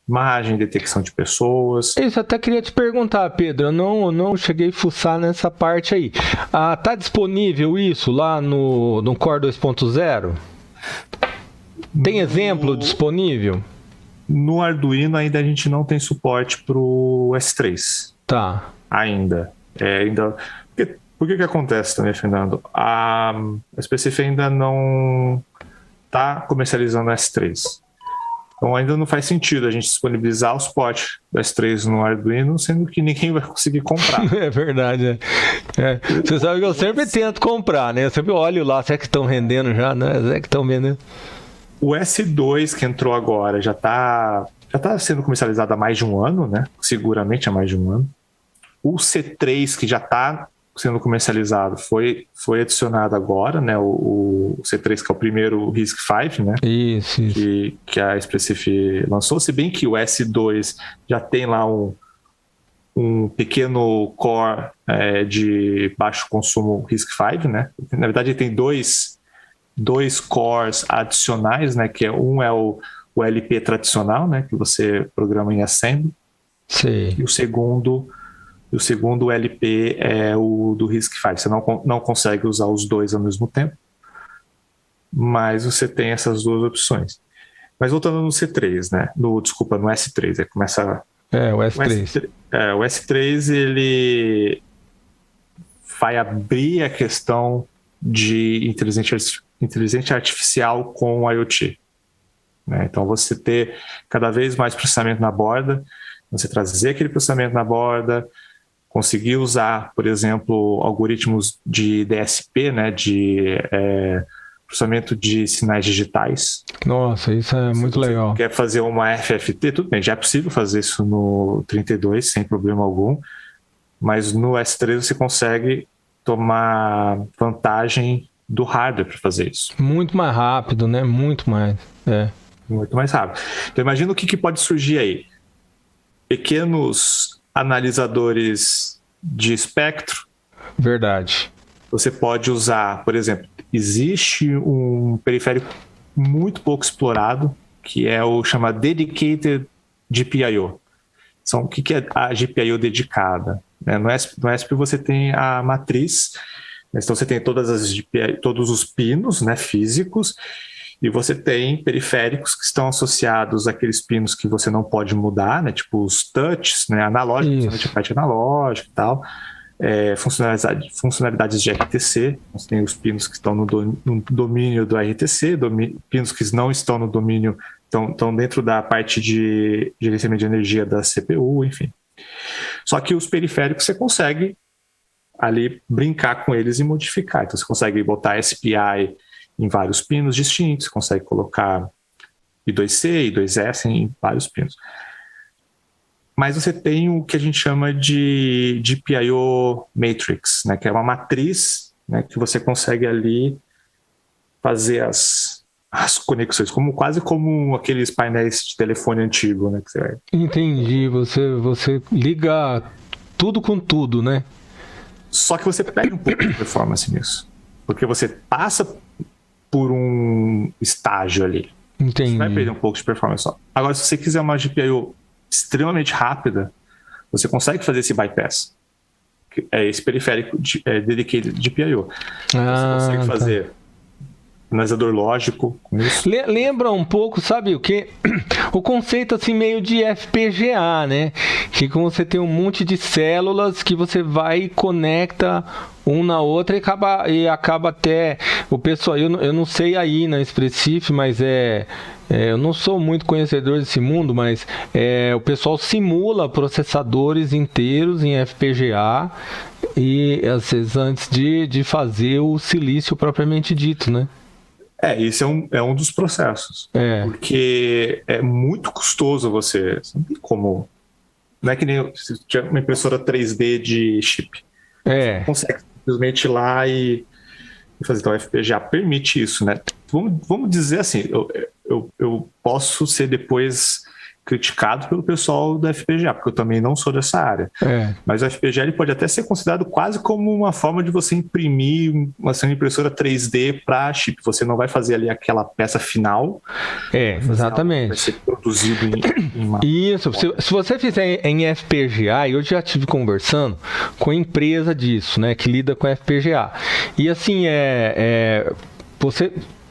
imagem, detecção de pessoas. Isso, até queria te perguntar, Pedro, eu não cheguei a fuçar nessa parte aí. Tá disponível isso lá no Core 2.0? Tem exemplo disponível? No Arduino ainda a gente não tem suporte para o S3. Tá. Ainda. Por que acontece também, Fernando? A Specific ainda não está comercializando o S3. Então ainda não faz sentido a gente disponibilizar o suporte do S3 no Arduino, sendo que ninguém vai conseguir comprar. É verdade. Você sabe que eu sempre tento comprar, né? Eu sempre olho lá, será que estão rendendo já, né? Será que estão vendendo? O S2 que entrou agora já está sendo comercializado há mais de um ano, né? Seguramente há mais de um ano. O C3 que já está sendo comercializado foi adicionado agora, né? O C3 que é o primeiro RISC-V, né? Isso. Que a Specific lançou, se bem que o S2 já tem lá um pequeno core de baixo consumo RISC-V, né? Na verdade ele tem dois cores adicionais, né? Que um é o LP tradicional, né? Que você programa em assembly. Sim. E o segundo LP é o do RISC-V. Você não consegue usar os dois ao mesmo tempo, mas você tem essas duas opções. Mas voltando no C3, né? No S3, começa... o S3. O S3, ele vai abrir a questão de inteligência artificial com IoT. Né? Então, você ter cada vez mais processamento na borda, você trazer aquele processamento na borda, conseguir usar, por exemplo, algoritmos de DSP, né, de processamento de sinais digitais. Nossa, isso é muito legal. Se quer fazer uma FFT, tudo bem, já é possível fazer isso no 32 sem problema algum, mas no S3 você consegue tomar vantagem do hardware para fazer isso. Muito mais rápido, né? Muito mais. Muito mais rápido. Então imagina o que pode surgir aí. Pequenos analisadores de espectro. Verdade. Você pode usar, por exemplo, existe um periférico muito pouco explorado, que é o chamado Dedicated GPIO. O que é a GPIO dedicada? No ESP você tem a matriz, então você tem todos os pinos, né, físicos, e você tem periféricos que estão associados àqueles pinos que você não pode mudar, né? Tipo os touches, né? Analógicos, principalmente a parte analógica e tal. Funcionalidades de RTC. Você tem os pinos que estão no domínio do RTC, pinos que não estão no domínio, estão dentro da parte de gerenciamento de energia da CPU, enfim. Só que os periféricos você consegue ali brincar com eles e modificar. Então você consegue botar SPI em vários pinos distintos, consegue colocar I2C, I2S em vários pinos. Mas você tem o que a gente chama de GPIO Matrix, né, que é uma matriz, né, que você consegue ali fazer as conexões, quase como aqueles painéis de telefone antigo, né? Que você vai... Entendi, você liga tudo com tudo, né? Só que você perde um pouco de performance nisso, porque você passa por um estágio ali. Entendi. Você vai perder um pouco de performance só. Agora, se você quiser uma GPIO extremamente rápida, você consegue fazer esse bypass. É esse periférico dedicated GPIO. Você consegue fazer analisador lógico com isso. Lembra um pouco, sabe o que? O conceito assim meio de FPGA, né? Que como você tem um monte de células que você vai e conecta um na outra e acaba até o pessoal, eu não sei aí na Specific, mas eu não sou muito conhecedor desse mundo, mas o pessoal simula processadores inteiros em FPGA e às vezes antes de fazer o silício propriamente dito, né? Isso é um dos processos. Porque é muito custoso você não tem como. Não é que nem se tiver uma impressora 3D de chip. Você não consegue simplesmente ir lá e fazer. Então, o FPGA permite isso, né? Vamos dizer assim, eu posso ser depois criticado pelo pessoal da FPGA, porque eu também não sou dessa área. Mas o FPGA ele pode até ser considerado quase como uma forma de você imprimir uma impressora 3D para chip. Você não vai fazer ali aquela peça final. Exatamente. Vai ser produzido em uma... Isso. Se você fizer em FPGA, eu já estive conversando com a empresa disso, né, que lida com FPGA. E assim,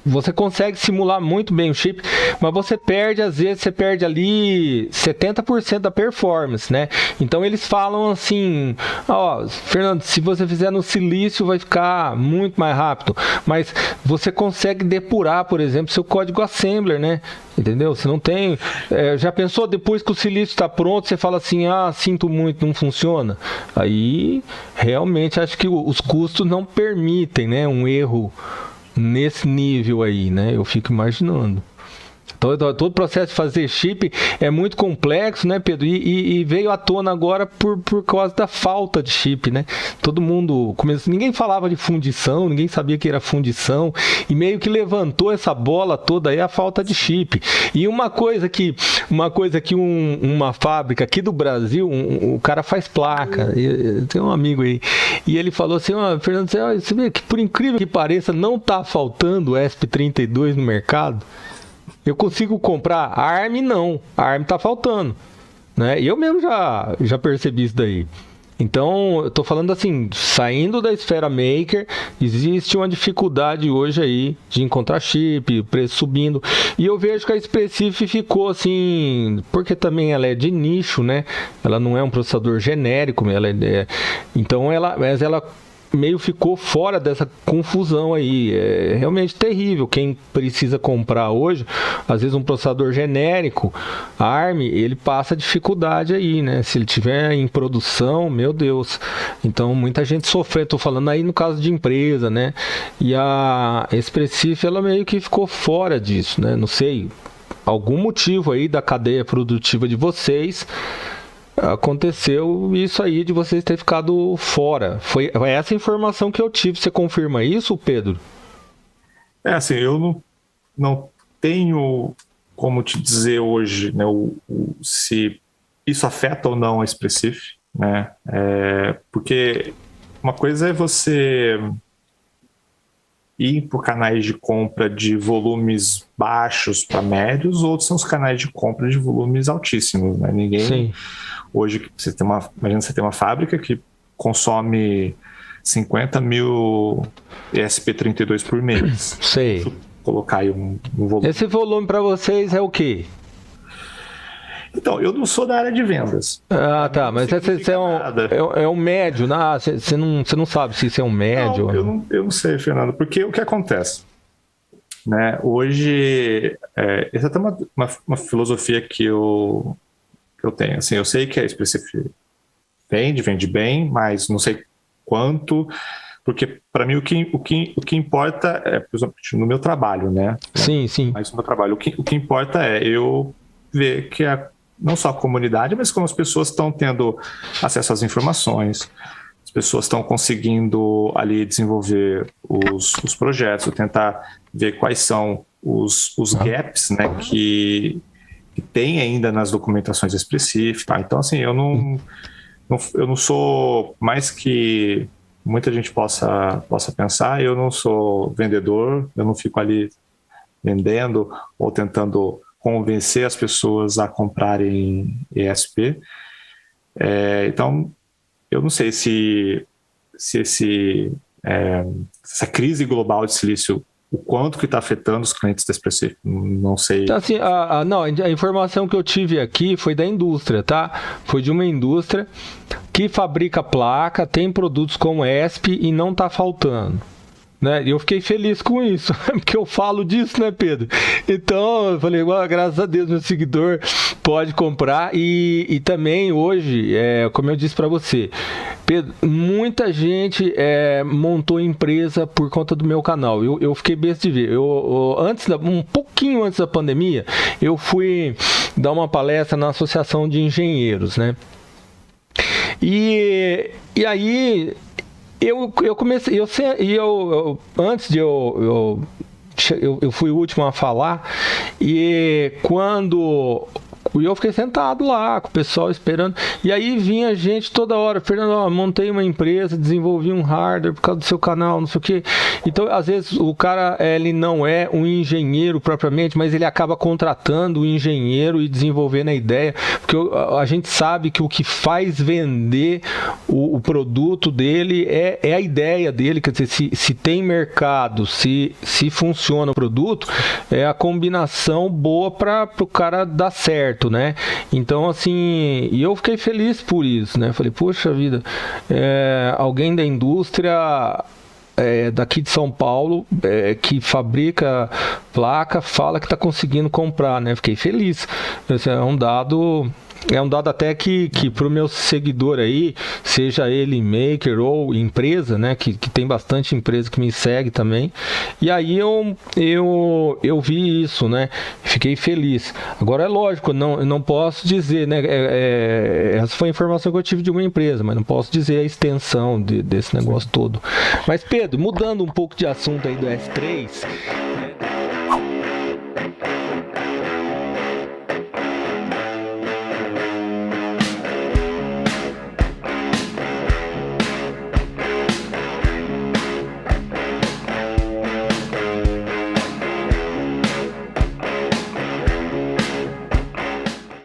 você consegue simular muito bem o chip, mas você perde, às vezes, você perde ali 70% da performance, né? Então eles falam assim, Fernando, se você fizer no silício vai ficar muito mais rápido, mas você consegue depurar, por exemplo, seu código assembler, né? Entendeu? Você não tem... já pensou, depois que o silício está pronto, você fala assim, sinto muito, não funciona? Aí, realmente, acho que os custos não permitem, né, um erro nesse nível aí, né? Eu fico imaginando. Todo o processo de fazer chip é muito complexo, né, Pedro? E veio à tona agora por causa da falta de chip, né? Todo mundo ninguém falava de fundição, ninguém sabia que era fundição, e meio que levantou essa bola toda aí a falta de chip. E uma coisa que uma fábrica aqui do Brasil, o cara faz placa, tem um amigo aí, e ele falou assim, Fernando, você vê que por incrível que pareça, não tá faltando ESP32 no mercado. Eu consigo comprar, a ARM não, a ARM tá faltando, né? E eu mesmo já percebi isso daí. Então, eu tô falando assim, saindo da esfera maker, existe uma dificuldade hoje aí de encontrar chip, o preço subindo. E eu vejo que a Specific ficou assim, porque também ela é de nicho, né? Ela não é um processador genérico, então ela meio ficou fora dessa confusão aí. É realmente terrível. Quem precisa comprar hoje, às vezes um processador genérico, ARM, ele passa dificuldade aí, né? Se ele tiver em produção, meu Deus. Então muita gente sofre. Estou falando aí no caso de empresa, né? E a Expressif, ela meio que ficou fora disso, né? Não sei, algum motivo aí da cadeia produtiva de vocês aconteceu isso aí de vocês ter ficado fora. Foi essa informação que eu tive. Você confirma isso, Pedro? Assim, eu não tenho como te dizer hoje, né, se isso afeta ou não a Expressif, né? Porque uma coisa é você ir por canais de compra de volumes baixos para médios, outros são os canais de compra de volumes altíssimos, né? Sim. Hoje, imagina você tem uma fábrica que consome 50 mil ESP32 por mês. Sei. Deixa eu colocar aí um volume. Esse volume para vocês é o quê? Então, eu não sou da área de vendas. Tá, mas você é um médio, você não sabe se isso é um médio. Não, eu não sei, Fernando, porque o que acontece? Né, hoje, essa é até uma filosofia que eu tenho. Assim, eu sei que a Expressif vende bem, mas não sei quanto, porque para mim o que importa é, por exemplo, no meu trabalho, né? Sim. Mas no meu trabalho, o que importa é eu ver que não só a comunidade, mas como as pessoas estão tendo acesso às informações, as pessoas estão conseguindo ali desenvolver os projetos, tentar ver quais são os gaps, né, que tem ainda nas documentações específicas. Tá? Então, assim, eu não sou, mais que muita gente possa pensar, eu não sou vendedor, eu não fico ali vendendo ou tentando convencer as pessoas a comprarem ESP. Então, eu não sei se essa crise global de silício, o quanto que está afetando os clientes da Expressif, não sei. Então, assim, a informação que eu tive aqui foi da indústria, tá? Foi de uma indústria que fabrica placa, tem produtos como ESP e não está faltando. Né? E eu fiquei feliz com isso, porque eu falo disso, né, Pedro? Então, eu falei, graças a Deus, meu seguidor pode comprar. E também hoje, como eu disse para você, Pedro, muita gente montou empresa por conta do meu canal. Eu fiquei besta de ver. Um pouquinho antes da pandemia, eu fui dar uma palestra na Associação de Engenheiros, né? E aí eu comecei, antes de eu fui o último a falar, e quando E eu fiquei sentado lá, com o pessoal esperando. E aí vinha gente toda hora, Fernando, ó, montei uma empresa, desenvolvi um hardware por causa do seu canal, não sei o quê. Então, às vezes, o cara, ele não é um engenheiro propriamente, mas ele acaba contratando o engenheiro e desenvolvendo a ideia, porque a gente sabe que o que faz vender o produto dele é a ideia dele, quer dizer, se tem mercado, se funciona o produto, é a combinação boa para o cara dar certo, né? Então, assim, e eu fiquei feliz por isso, né? Falei, poxa vida, alguém da indústria daqui de São Paulo, que fabrica placa, fala que está conseguindo comprar, né? Fiquei feliz. Esse é um dado até que para o meu seguidor aí, seja ele maker ou empresa, né? Que tem bastante empresa que me segue também. E aí eu vi isso, né? Fiquei feliz. Agora é lógico, eu não posso dizer, né? Essa foi a informação que eu tive de uma empresa, mas não posso dizer a extensão desse negócio todo. Mas Pedro, mudando um pouco de assunto aí do S3,